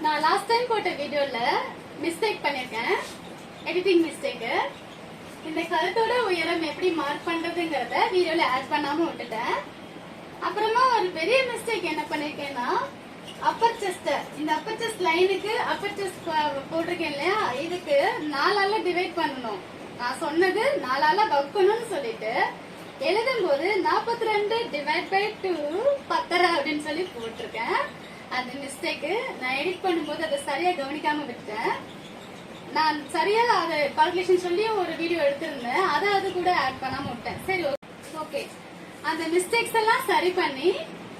நான் last time போட்ட வீடியோல மிஸ்டேக் பண்ணிருக்கேன், எடிட்டிங் மிஸ்டேக். இந்த கழுத்தோட உயரம் எப்படி மார்க் பண்றதுங்கறத வீடியோல ஆட் பண்ணாம விட்டுட்டேன். அப்புறமா ஒரு பெரிய மிஸ்டேக் என்ன பண்ணிருக்கேன்னா, அப்பர் செஸ்ட், இந்த அப்பர் செஸ்ட் லைனுக்கு அப்பர் செஸ்ட் போட்டிருக்கேன் இல்லையா, இதுக்கு 4ஆல டிவைட் பண்ணணும். நான் சொன்னது 4ஆல வகுக்கணும்னு சொல்லிட்டு எழுதும் போது 42 டிவைட் பை 2 10 அப்படின்னு சொல்லி போட்டிருக்கேன். அது மிஸ்டேக். நான் எடிட் பண்ணும்போது அதை சரியா கவனிக்காம விட்டேன். நான் சரியா அதை கால்குலேஷன் சொல்லி ஒரு வீடியோ எடுத்திருந்தேன், அதை அது கூட ஆட் பண்ணாம விட்டேன். சரி, ஓகே. அந்த மிஸ்டேக்ஸ் எல்லாம் சரி பண்ணி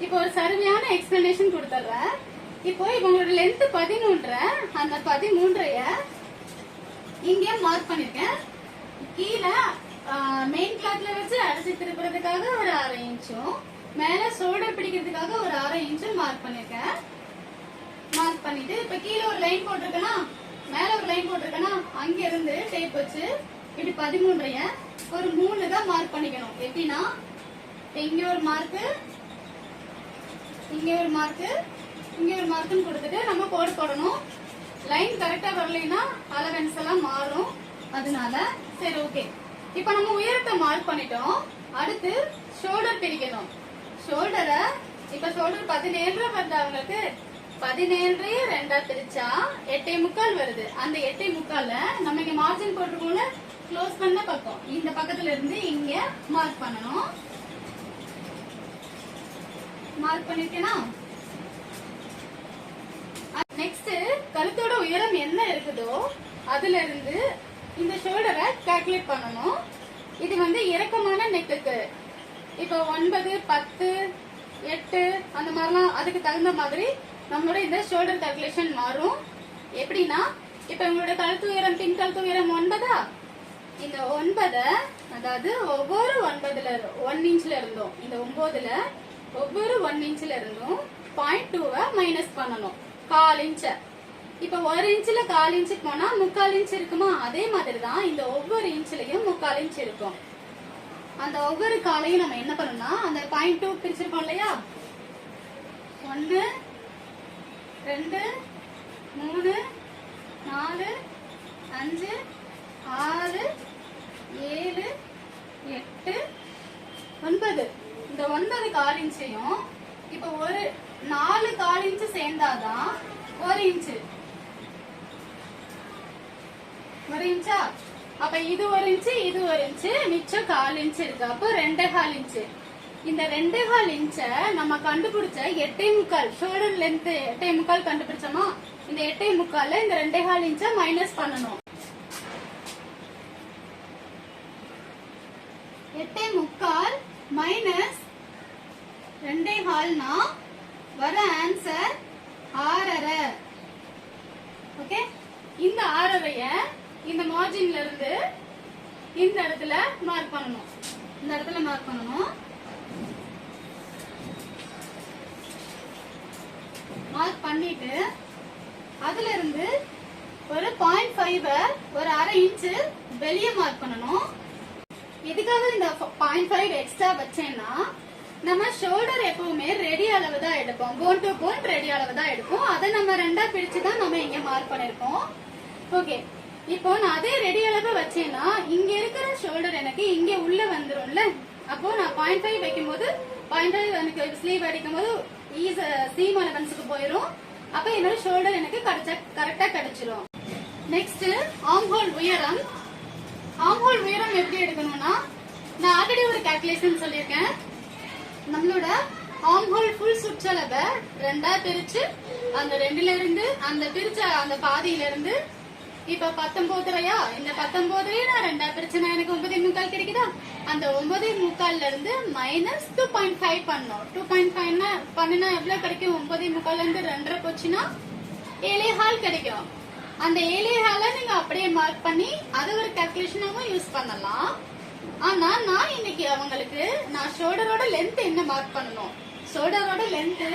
இப்போ ஒரு சரியான எக்ஸ்பிளனேஷன் கொடுத்துறேன். இப்போ இவங்களோட லென்த் 13, அந்த 13 இங்க மார்க் பண்ணிருக்கேன். கீழே மெயின் கிளாத்ல வச்சு அடிச்சு திருப்புறதுக்காக ஒரு 1/2 இன்ச்சும், மேல ஷோல்டர் பிடிக்கிறதுக்காக ஒரு 1/2 இன்ச்சும் மார்க் பண்ணிருக்கேன். மார்க் பண்ணிட்டு இப்ப கீழே ஒரு லைன் போட்டிருக்கேனா, மேல ஒரு லைன் போட்டிருக்கேனா, அங்க இருந்து டேப் வச்சு இப்படி 13 ஒரு 3 தான் மார்க் பண்ணிக்கணும். எப்படின்னா இங்க ஒரு மார்க்கு, இங்க ஒரு மார்க்கு, இங்க ஒரு மார்க்குன்னு கொடுத்துட்டு நம்ம கோடு போடணும். லைன் கரெக்டா வரலைன்னா அலவன்ஸ் எல்லாம் மாறும். அதனால சரி, ஓகே. இப்ப நம்ம உயரத்தை மார்க் பண்ணிட்டோம். அடுத்து ஷோல்டர் பிரிக்கணும். ஷோல்டரை இப்ப ஷோல்டர் 17 வருது அவங்களுக்கு. 17 2ஆ பிரிச்சா 8.75 வருது. அந்த 8.75 நம்ம இங்க மார்ஜின் போட்டுருக்கோம்ல, க்ளோஸ் பண்ண பக்கம், இந்த பக்கத்துல இருந்து இங்க மார்க் பண்ணணும். மார்க் பண்ணிருக்கேனா, நெக்ஸ்ட் கழுத்தோட உயரம் என்ன இருக்குதோ அதுல இருந்து இந்த ஷோல்டரை கால்குலேட் பண்ணணும். இது வந்து இறக்கமான நெக்குக்கு. இப்போ 9, 10, 8 அந்த மாதிரிலாம் அதுக்கு தகுந்த மாதிரி நம்மளோட இந்த ஷோல்டர் கால்குலேஷன் மாறும். எப்படின்னா இப்ப உங்களோட கழுத்து உயரம், பின் கழுத்து உயரம் 9. இந்த 9 அதாவது ஒவ்வொரு 9ல 1 இன்ச்ல இருந்தும், இந்த 9ல ஒவ்வொரு 1 இன்ச்ல இருந்தும் 0.2 மைனஸ் பண்ணணும், 1/4 இன்ச். இப்ப 1 இன்ச்ல 1/4 இன்ச்சுக்கு போனா 3/4 இன்ச் இருக்குமா, அதே மாதிரிதான் இந்த ஒவ்வொரு இன்ச்லயும் 3/4 இன்ச் இருக்கும். அந்த ஒவ்வொரு காலையும் நம்ம என்ன பண்ணணும்னா, அந்த 0.2 பிரிச்சிருக்கோம் இல்லையா, 1 2 3 4 5 6 7 8 9, இந்த 9/4 இன்ச்சையும் இப்ப ஒரு 4/4 இன்ச் சேர்ந்தாதான் 1 இன்ச். 1 இன்ச்சா, அப்ப இது 1 இன்ச், இது 1 இன்ச், மிச்சம் 1/4 இன்ச் இருக்கு. அப்ப 2/4 இன்ச். இந்த 2/4 இன்ச்ச நம்ம கண்டுபிடிச்ச 8.75 ஷோல்டர் லென்த் 8.75 கண்டுபிடிச்சோமா, இந்த 8.75 இந்த 2/4 இன்ச்ச மைனஸ் பண்ணணும். 8.75 மைனஸ் 2/4னா வர ஆன்சர் 6.5. ஓகே. இந்த 6.5 இந்த மார்ஜின்ல இருந்து இந்த இடத்துல மார்க் பண்ணணும். இந்த இடத்துல மார்க் பண்ணணும். மார்க் பண்ணிட்டு அதுல இருந்து ஒரு 0.5 ஒரு 1/2 இன்ச் வெளியே மார்க் பண்ணணும். எதுக்காக இந்த 0.5 எக்ஸ்ட்ரா வச்சேன்னா, நம்ம ஷோல்டர் எப்பவுமே ரெடி அளவு தான் எடுப்போம், போன் டு போன் ரெடி அளவு தான் எடுப்போம். அதை நம்ம 2ஆ பிரிச்சுதான் நம்ம இங்க மார்க் பண்ணிருக்கோம். ஓகே. இப்போ நான் அதே ரெடி அளவு வச்சேன்னா இங்க இருக்கிற ஷோல்டர் எனக்கு இங்க உள்ள வந்துரும்ல. அப்போ நான் 0.5 வைக்கும் போது 0.5 எனக்கு ஸ்லீவ் அடிக்கும் போது சீம் அலவன்ஸுக்கு போயிடும். அப்ப என்னோட ஷோல்டர் எனக்கு கரெக்டா கிடைச்சிரும். நெக்ஸ்ட் ஆர்ம் ஹோல் உயரம். ஆர்ம் ஹோல் உயரம் எப்படி எடுக்கணும்னா, நான் ஆல்ரெடி ஒரு கால்குலேஷன் சொல்லியிருக்கேன். நம்மளோட ஆர்ம் ஹோல் ஃபுல் சுற்றளவை 2ஆ பிரிச்சு அந்த 2ல இருந்து அந்த பிரிச்ச அந்த பாதியில இருந்து இப்ப 19, இந்த 19 நான் 2ஆ பிரிச்சுனா எனக்கு 9.75 கிடைக்குதா, அந்த 9.75 இருந்து மைனஸ் 2.5 பண்ணணும். 2.5 பண்ணினா எவ்வளவு கிடைக்கும், 9.75 இருந்து 2.5 போச்சுன்னா 7.25 கிடைக்கும். அந்த 7.25 நீங்க அப்படியே மார்க் பண்ணி அது ஒரு கால்குலேஷனாவும் யூஸ் பண்ணலாம். ஆனா நான் இன்னைக்கு அவங்களுக்கு நான் ஷோல்டரோட லென்த் என்ன மார்க் பண்ணணும், ஷோல்டரோட லென்த்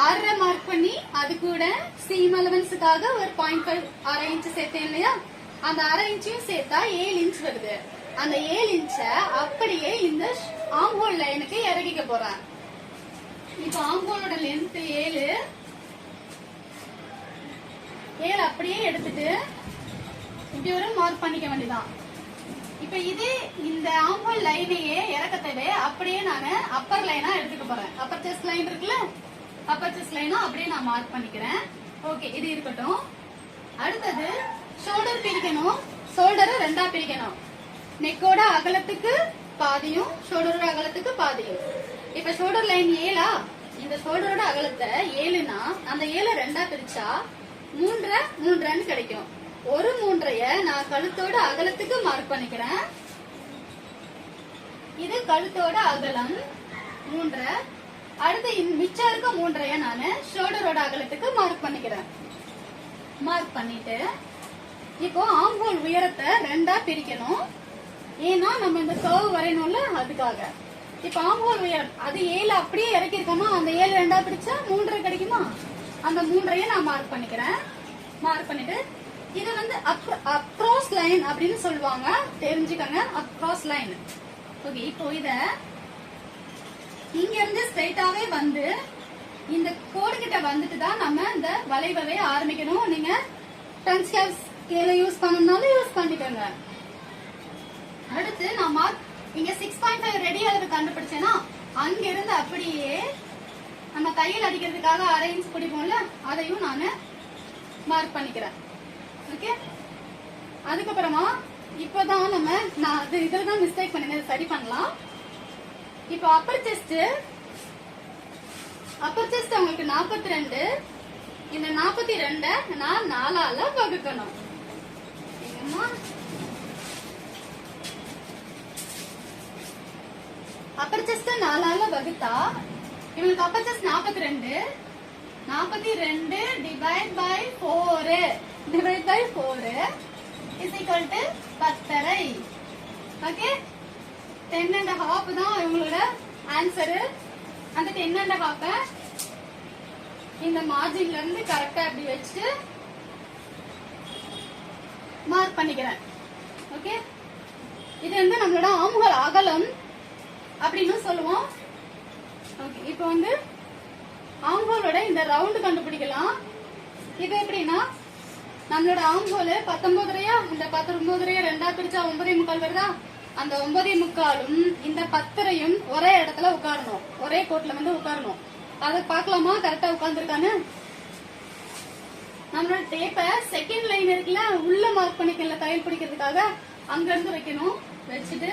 6.5 மார்க் பண்ணி அது கூட சீம் அலவன்ஸுக்காக ஒரு 0.5 1/2 இன்ச் சேர்த்தேன் இல்லையா, அந்த 1/2 இன்ச்சையும் சேர்த்தா 7 இன்ச் வருது. அந்த 7 இன்ச்ச அப்படியே இந்த ஆர்ம் ஹோல் லைனுக்கு இறக்கிக்க போறேன். இப்ப ஆர்ம் ஹோலோட லென்த் 7, 7 அப்படியே எடுத்துட்டு இப்படி ஒரு மார்க் பண்ணிக்க வேண்டியதான். இப்ப இது இந்த ஆம்போல் லைனையே இறக்கத்தவே அப்படியே நான் அப்பர் லைனா எடுத்துக்க போறேன். அப்பர் செஸ்ட் லைன் இருக்குல்ல, அப்பர் செஸ்ட் லைனா அப்படியே நான் மார்க் பண்ணிக்கிறேன். ஓகே, இது இருக்கட்டும். அடுத்தது ஷோல்டர் பிரிக்கணும். ஷோல்டரை 2ஆ பிரிக்கணும். நெக்கோட அகலத்துக்கு பாதியும் ஷோல்டரோட அகலத்துக்கு பாதியும். இப்ப ஷோல்டர் லைன் 7ஆ, இந்த ஷோல்டரோட அகலத்தை 7னா அந்த 7 2ஆ பிரிச்சா 3 கிடைக்கும். ஒரு 3 நான் கழுத்தோட அகலத்துக்கு மார்க் பண்ணிக்கிறேன். இது கழுத்தோட அகலம் 3. அடுத்து மிச்சம் இருக்க 3 நான் ஷோல்டரோட அகலத்துக்கு மார்க் பண்ணிக்கிறேன். மார்க் பண்ணிட்டு இப்போ ஆம்போல் உயரத்தை 2ஆ பிரிக்கணும். ஏன்னா நம்ம இந்த கர்வ் வரையணும்ல, அதுக்காக. இப்ப ஆம்போல் உயரம் அது 7 அப்படியே இறக்கி இருக்கோமா, அந்த 7 2ஆ பிரிச்சா 3 கிடைக்குமா, அந்த 3 நான் மார்க் பண்ணிக்கிறேன். மார்க் பண்ணிட்டு இது வந்து அக்ராஸ் லைன் அப்படின்னு சொல்லுவாங்க, தெரிஞ்சுக்கங்க. Across line. ஓகே, இப்போ இத இங்க இருந்து ஸ்ட்ரைட்டாவே வந்து இந்த கோடு கிட்ட வந்துட்டு தான் நம்ம இந்த வளைவவே ஆரம்பிக்கணும். நீங்க டன்ஸ் ஸ்கேல யூஸ் பண்ணணும்னாலும் யூஸ் பண்ணிக்கோங்க. அடுத்து நான் மார்க் இங்க 6.5 ரெடி அளவு கண்டுபிடிச்சேன்னா அங்க இருந்து அப்படியே நம்ம தையல் அடிக்கிறதுக்காக 1/2 இன்ச் பிடிப்போம்ல, அதையும் நான் மார்க் பண்ணிக்கிறேன். ஓகே, அதுக்கப்புறமா இப்பதான் நான் இதுலதான் மிஸ்டேக் பண்ணி சரி பண்ணலாம். இப்போ அப்பர் செஸ்ட் உங்களுக்கு 42. இந்த 42 நான் 4ஆல வகுக்கணும். அப்பர் செஸ்ட் 4ஆல வகுத்தா இவங்களுக்கு upper chest 42. 42 divide by 4 is equal to 10.5. Okay, 10.5 தான் இவங்களோட ஆன்சரு. அந்த 10.5 இந்த மார்ஜின்ல இருந்து கரெக்டா அப்படி வச்சுட்டு மார்க் பண்ணிக்கிறேன். ஓகே, இது வந்து நம்மளோட ஆம்ஹோல் அகலம் அப்படின்னு சொல்லுவோம். ஓகே, இப்போ வந்து ஆம்ஹோலோட இந்த ரவுண்ட் கண்டுபிடிக்கலாம். இது எப்படின்னா நம்மளோட ஆம்ஹோல் 19 இந்த 19 2ஆ பிரிச்சா 9.25 வருதா, அந்த 9.25ம் இந்த 10 ஒரே இடத்துல உட்காரணும், ஒரே கோட்ல வந்து உட்காரணும். அதை பார்க்கலாமா கரெக்டா உட்கார்ந்துருக்கான்னு? நம்மளோட டேப்பை செகண்ட் லைன் இருக்குல்ல, உள்ள மார்க் பண்ணிக்கல தையல் பிடிக்கிறதுக்காக, அங்க இருந்து வைக்கணும். வச்சுட்டு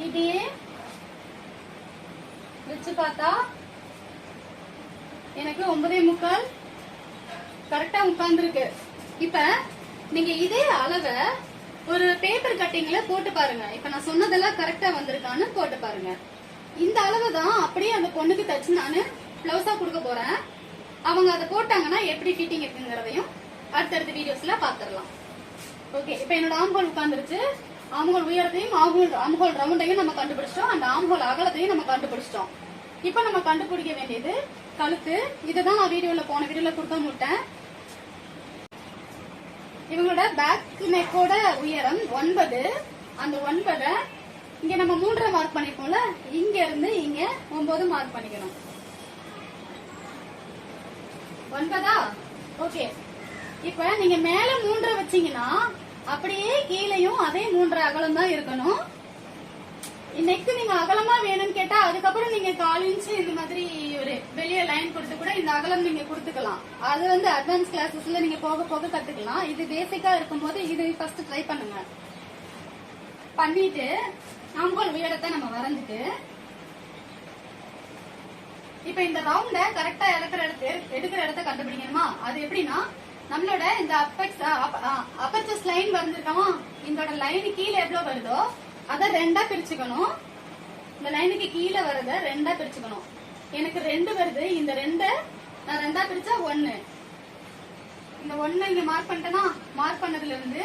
இப்படியே வச்சு பார்த்தா எனக்கு 9.25 கரெக்டா உட்கார்ந்துருக்கு. இப்ப நீங்க இதே அளவை ஒரு பேப்பர் கட்டிங்ல போட்டு பாருங்க. இப்ப நான் சொன்னதெல்லாம் கரெக்டா வந்திருக்கான்னு போட்டு பாருங்க. இந்த அளவு தான் அப்படியே அந்த பொண்ணுக்கு தச்சு நானு பிளவுஸா கொடுக்க போறேன். அவங்க அதை போட்டாங்கன்னா எப்படி ஃபிட்டிங் இருக்குங்கிறதையும் அடுத்தடுத்த வீடியோஸ்ல பாத்துடலாம். ஓகே, இப்ப என்னோட ஆம்ஹோல் உட்கார்ந்துருச்சு. ஆம்ஹோல் உயரத்தையும் ஆம்ஹோல் ரவுண்டையும் நம்ம கண்டுபிடிச்சிட்டோம். அந்த ஆம்ஹோல் அகலத்தையும் நம்ம கண்டுபிடிச்சிட்டோம். இப்ப நம்ம கண்டுபிடிக்க வேண்டியது கழுத்து. இதுதான் நான் போன வீடியோல கொடுக்க முட்டேன். இவங்களோட பேக் நெக்கோட உயரம் 9. அந்த 9 இங்க நம்ம 3 மார்க் பண்ணிருக்கோம்ல, இங்க இருந்து இங்க 9 மார்க் பண்ணிக்கணும். 9ஆ? ஓகே, இப்ப நீங்க மேல 3 வச்சீங்கன்னா அப்படியே கீழையும் அதே 3 அகலம் தான் இருக்கணும். நெக்கு நீங்க அகலமா வேணும்னு கேட்டா அதுக்கப்புறம் நீங்க 1/4 இன்ச் இந்த மாதிரி ஒரு வெளியே லைன் கொடுத்து கூட இந்த அகலம் நீங்க கொடுத்துக்கலாம். அது வந்து அட்வான்ஸ் கிளாஸஸ்ல நீங்க போக போக கத்துக்கலாம். இது பேசிக்கா இருக்கும்போது இது ஃபர்ஸ்ட் ட்ரை பண்ணுங்க. பண்ணிட்டு ஆம்ஹோல் உயரத்தை நம்ம வரைஞ்சிட்டு இப்ப இந்த ரவுண்ட கரெக்டா எடுக்கிற இடத்த கண்டுபிடிக்கணுமா? அது எப்படின்னா நம்மளோட இந்த அப்பர் செஸ்ட் லைன் வரைஞ்சிருக்கோமா, இதோட லைன் கீழே எவ்வளவு வருதோ அதை 2ஆ பிரிச்சுக்கணும். இந்த லைனுக்கு கீழே வரத 2ஆ பிரிச்சுக்கணும். எனக்கு 2 வருது. இந்த 2 நான் 2ஆ பிரிச்சா 1. இந்த 1 இங்க மார்க் பண்ணிட்டேன்னா, மார்க் பண்ணதுல இருந்து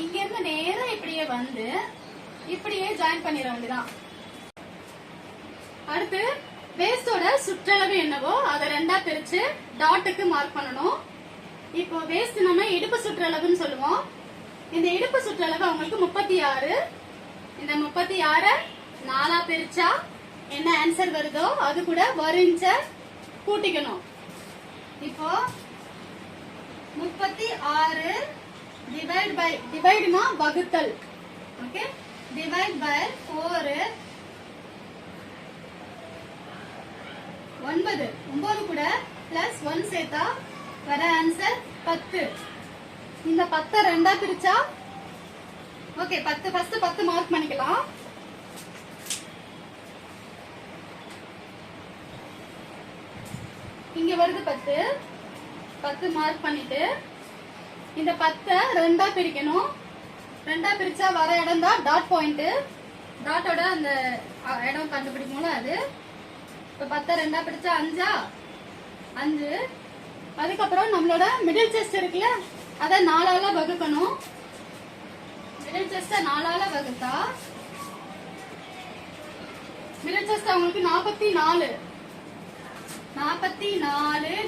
இங்க இருந்து நேரா இப்படியே வந்து இப்படியே ஜாயின் பண்ணிட வேண்டியதான். அடுத்து வேஸ்டோட சுற்றளவு என்னவோ அதை 2ஆ பிரிச்சு டாட்டுக்கு மார்க் பண்ணணும். இப்போ வேஸ்ட் நம்ம இடுப்பு சுற்றளவுன்னு சொல்லுவோம். இந்த இடுப்பு சுற்றளவு அவங்களுக்கு 36. இந்த 36 4ஆ பிரிச்சா என்ன ஆன்சர் வருதோ அது கூட 1 இன்ச்ச கூட்டிக்கணும். இப்போ 36 டிவைட்னா வகுத்தல். ஓகே, டிவைட் பை 4 9 கூட பிளஸ் 1 சேர்த்தா வர ஆன்சர் 10. இந்த 10 ரெண்டா பிரிச்சா ஓகே 10 ஃபர்ஸ்ட் 10 மார்க் பண்ணிக்கலாம். இங்க வருது 10 மார்க் பண்ணிட்டு இந்த 10 ரெண்டா பிரிக்கணும். ரெண்டா பிரிச்சா வர இடம் தான் டாட் பாயிண்ட். டாட்டோட அந்த இடம் கண்டுபிடிக்கணும். அது இப்ப 10 ரெண்டா பிரிச்சா 5. அதுக்கப்புறம் நம்மளோட மிடில் செஸ்ட் இருக்குல்ல, அத 4ஆல வகுக்கணும். மிடில் செஸ்ட 4ஆல வகுத்தா மிடில் செஸ்ட் அவங்களுக்கு 44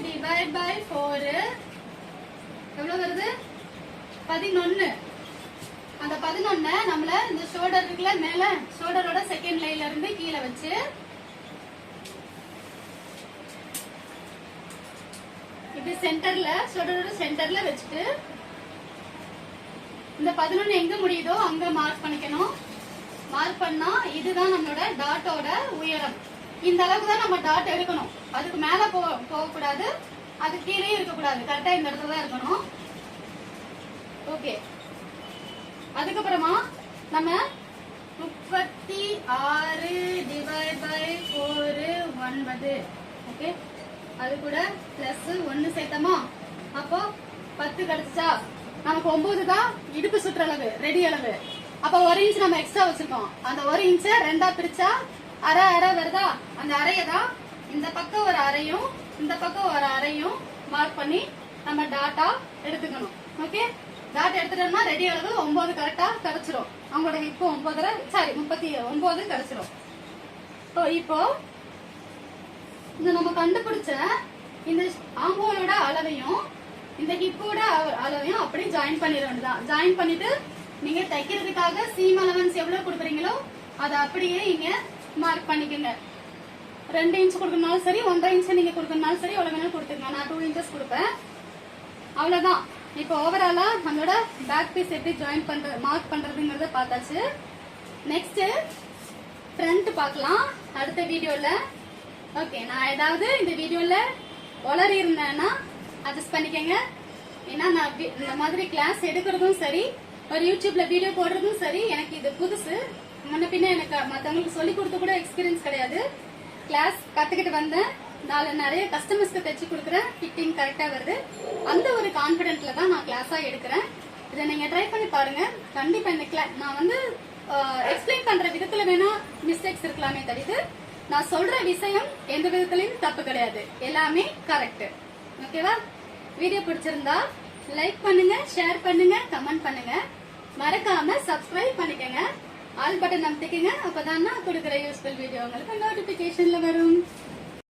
டிவைட் பை 4 எவ்வளவு வருது? 11. அந்த 11 நம்மள இந்த ஷோல்டர் இருக்குல்ல, மேல ஷோல்டரோட செகண்ட் லைன்ல இருந்து கீழே வச்சு இது சென்டர்ல, ஷோல்டரோட சென்டர்ல வச்சுட்டு இந்த 11 எங்க முடியுதோ அங்க மார்க் பண்ணிக்கணும். மார்க் பண்ணா இதுதான் நம்மளோட டாட்டோட உயரம். இந்த அளவுக்கு தான் நம்ம டாட் எடுக்கணும். அதுக்கு மேல போக கூடாது, அது கீழே இருக்க கூடாது. கரெக்டா இந்த இடத்துல தான் இருக்கணும். ஓகே, அதுக்கப்புறமா நம்ம 36 டிவைட் பை 4 9. ஓகே, அது கூட பிளஸ் 1 சேர்த்தமா, அப்போ 10 கிடைச்சா நமக்கு 9 தான் இடுப்பு சுற்றளவு, ரெடி அளவு. அப்ப 1 இன்ச் நம்ம எக்ஸ்ட்ரா வச்சிருக்கோம். அந்த 1 இன்ச்ச ரெண்டா பிரிச்சா அரை வருதா? அந்த அரையை தான் இந்த பக்கம் ஒரு அரையும் இந்த பக்கம் ஒரு அரையும் மார்க் பண்ணி நம்ம டாட்டா எடுத்துக்கணும். ஓகே, டாட் எடுத்துட்டோம்னா ரெடி அளவு 9 கரெக்டா கிடைச்சிரும். அவங்களோட ஹிப்பு 39 கிடைச்சிரும். இப்போ இந்த நம்ம கண்டுபிடிச்ச இந்த ஆம்போலோட அளவையும் இந்த ஹிப்போட அளவையும் அப்படியே ஜாயின் பண்ணிட வேண்டியதான். ஜாயின் பண்ணிட்டு நீங்க தைக்கிறதுக்காக சீம் அலவன்ஸ் எவ்வளவு கொடுக்குறீங்களோ அதை அப்படியே இங்க மார்க் பண்ணிக்கோங்க. 2 இன்ச் கொடுக்கறனாலும் சரி, 1.5 இன்ச் நீங்க கொடுக்கறனாலும் சரி, எவ்வளவு வேணாலும் கொடுத்துக்கங்க. நான் 2 இன்ச்சஸ் கொடுப்பேன். அவ்வளவுதான். இப்போ ஓவராலா நம்மளோட பேக் பீஸ் எப்படி ஜாயின் மார்க் பண்றதுங்கறத பார்த்தாச்சு. நெக்ஸ்ட் ஃப்ரண்ட் பார்க்கலாம் அடுத்த வீடியோல. ஓகே, நான் ஏதாவது இந்த வீடியோல வளரி இருந்தேன்னா அட்ஜஸ்ட் பண்ணிக்கங்க. ஏன்னா நான் இந்த மாதிரி கிளாஸ் எடுக்கிறதும் சரி, ஒரு யூடியூப்ல வீடியோ போடுறதும் சரி, எனக்கு இது புதுசு. முன்ன பின்ன எனக்கு மத்தவங்களுக்கு சொல்லி கொடுத்து கூட எக்ஸ்பீரியன்ஸ் கிடையாது. கிளாஸ் கத்துக்கிட்டு வந்தேன். நிறைய கஸ்டமர்ஸ்க்கு தைச்சு கொடுக்குறேன். ஃபிட்டிங் கரெக்டா வருது. அந்த ஒரு கான்பிடென்ட்ல தான் நான் கிளாஸா எடுக்கிறேன். இதை நீங்க ட்ரை பண்ணி பாருங்க. கண்டிப்பா இந்த நான் வந்து எக்ஸ்பிளைன் பண்ற விதத்துல வேணா மிஸ்டேக்ஸ் இருக்கலாமே தவிர நான் சொல்ற விஷயம் எந்த விதத்திலையும் தப்பு கிடையாது. எல்லாமே கரெக்ட். ஓகேவா? வீடியோ பிடிச்சிருந்தா லைக் பண்ணுங்க, ஷேர் பண்ணுங்க, கமெண்ட் பண்ணுங்க. மறக்காம சப்ஸ்கிரைப் பண்ணிக்கங்க. ஆல் பட்டன் அமுத்திக்கங்க. அப்பதான் நான் கொடுக்குற யூஸ்ஃபுல் வீடியோ உங்களுக்கு நோட்டிபிகேஷன்ல வரும்.